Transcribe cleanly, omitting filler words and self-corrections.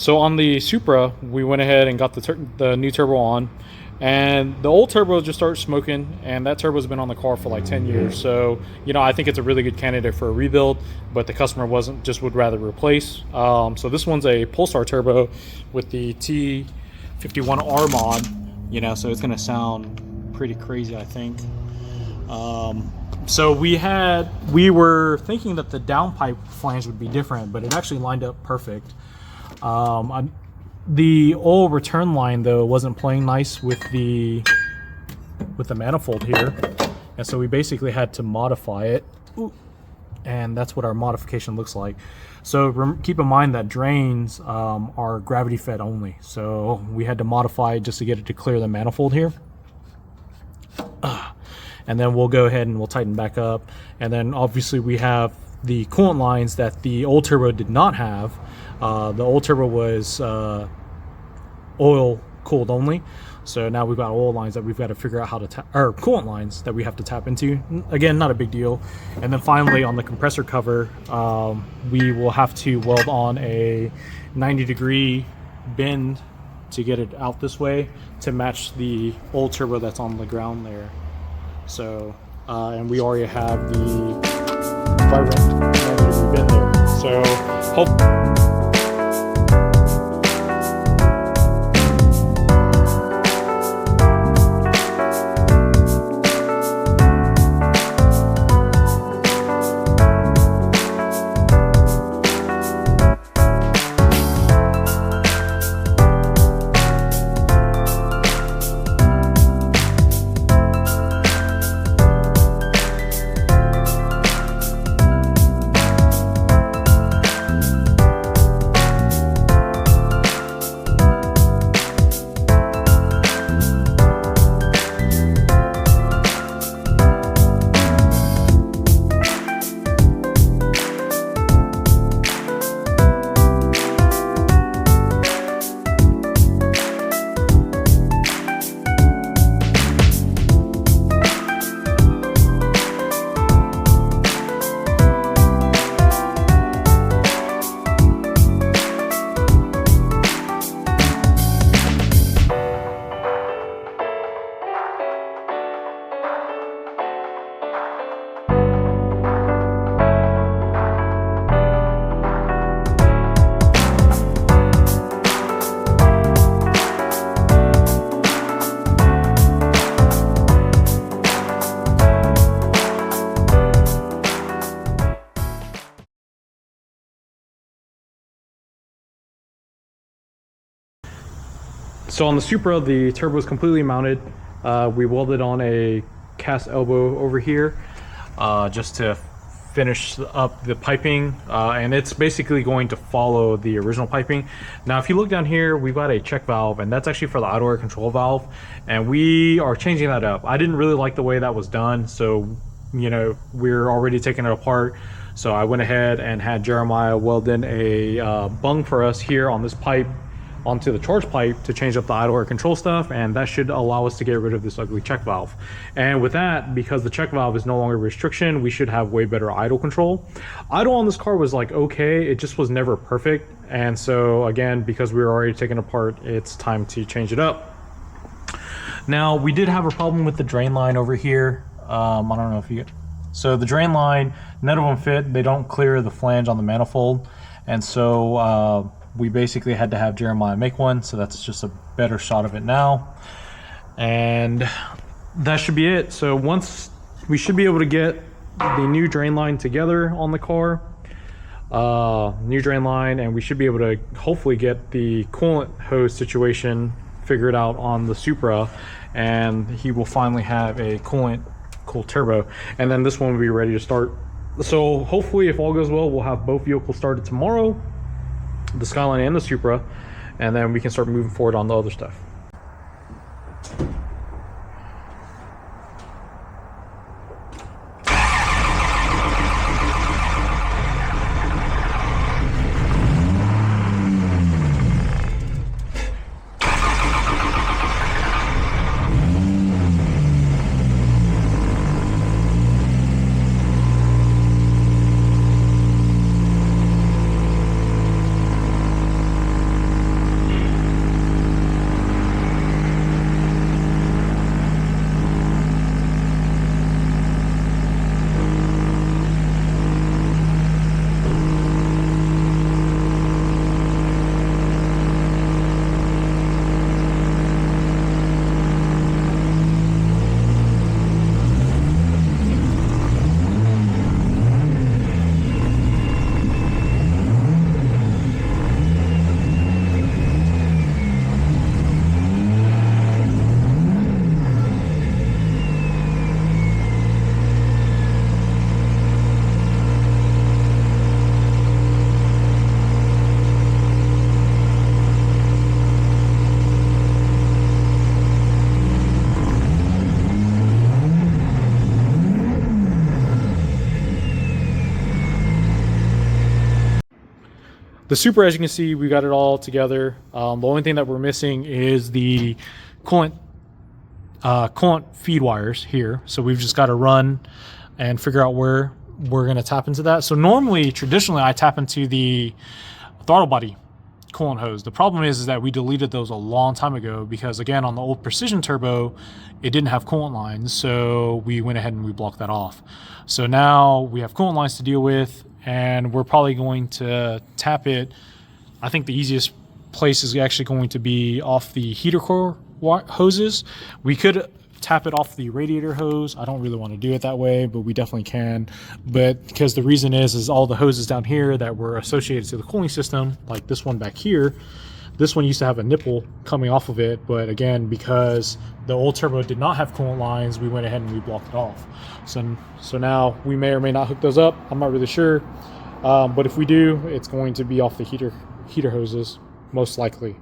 So on the Supra, we went ahead and got the new turbo on, and the old turbo just started smoking, and that turbo's been on the car for like 10 years. So, I think it's a really good candidate for a rebuild, but the customer would rather replace. So this one's a Pulsar turbo with the T51R mod, so it's going to sound pretty crazy, I think. So we were thinking that the downpipe flange would be different, but it actually lined up perfect. The oil return line though wasn't playing nice with the manifold here, and so we basically had to modify it. Ooh. And that's what our modification looks like. So keep in mind that drains are gravity fed only, so we had to modify it just to get it to clear the manifold here. And then we'll go ahead and we'll tighten back up, and then obviously we have the coolant lines that the old turbo did not have. The old turbo was oil cooled only, so now we've got oil lines that we've got to figure out how to or coolant lines that we have to tap into. Again, not a big deal. And then finally on the compressor cover, we will have to weld on a 90-degree bend to get it out this way to match the old turbo that's on the ground there. So and we already have the direct 90-degree bend there, so hopefully. So on the Supra, the turbo is completely mounted. We welded on a cast elbow over here just to finish up the piping, and it's basically going to follow the original piping. Now if you look down here, we've got a check valve, and that's actually for the idle air control valve, and we are changing that up. I didn't really like the way that was done, so we're already taking it apart. So I went ahead and had Jeremiah weld in a bung for us here on this pipe onto the charge pipe to change up the idle air control stuff, and that should allow us to get rid of this ugly check valve. And with that, because the check valve is no longer a restriction, we should have way better idle control. Idle on this car was like okay, it just was never perfect, and so again, because we were already taking apart, it's time to change it up. Now we did have a problem with the drain line over here. I don't know if you get, so the drain line, none of them fit. They don't clear the flange on the manifold, and so we basically had to have Jeremiah make one, so that's just a better shot of it now. And that should be it. So once we should be able to get the new drain line together on the car, new drain line, and we should be able to hopefully get the coolant hose situation figured out on the Supra, and he will finally have a cool turbo, and then this one will be ready to start. So hopefully, if all goes well, we'll have both vehicles started tomorrow, the Skyline and the Supra, and then we can start moving forward on the other stuff. The Super, as you can see, we got it all together. The only thing that we're missing is the coolant feed wires here. So we've just got to run and figure out where we're going to tap into that. So normally, traditionally, I tap into the throttle body coolant hose. The problem is that we deleted those a long time ago because, again, on the old Precision Turbo, it didn't have coolant lines. So we went ahead and we blocked that off. So now we have coolant lines to deal with, and we're probably going to tap it. I think the easiest place is actually going to be off the heater core hoses. We could tap it off the radiator hose. I don't really want to do it that way, but we definitely can. But because the reason is all the hoses down here that were associated to the cooling system, like this one back here, this one used to have a nipple coming off of it, but again, because the old turbo did not have coolant lines, we went ahead and we blocked it off. So now we may or may not hook those up. I'm not really sure, but if we do, it's going to be off the heater hoses, most likely.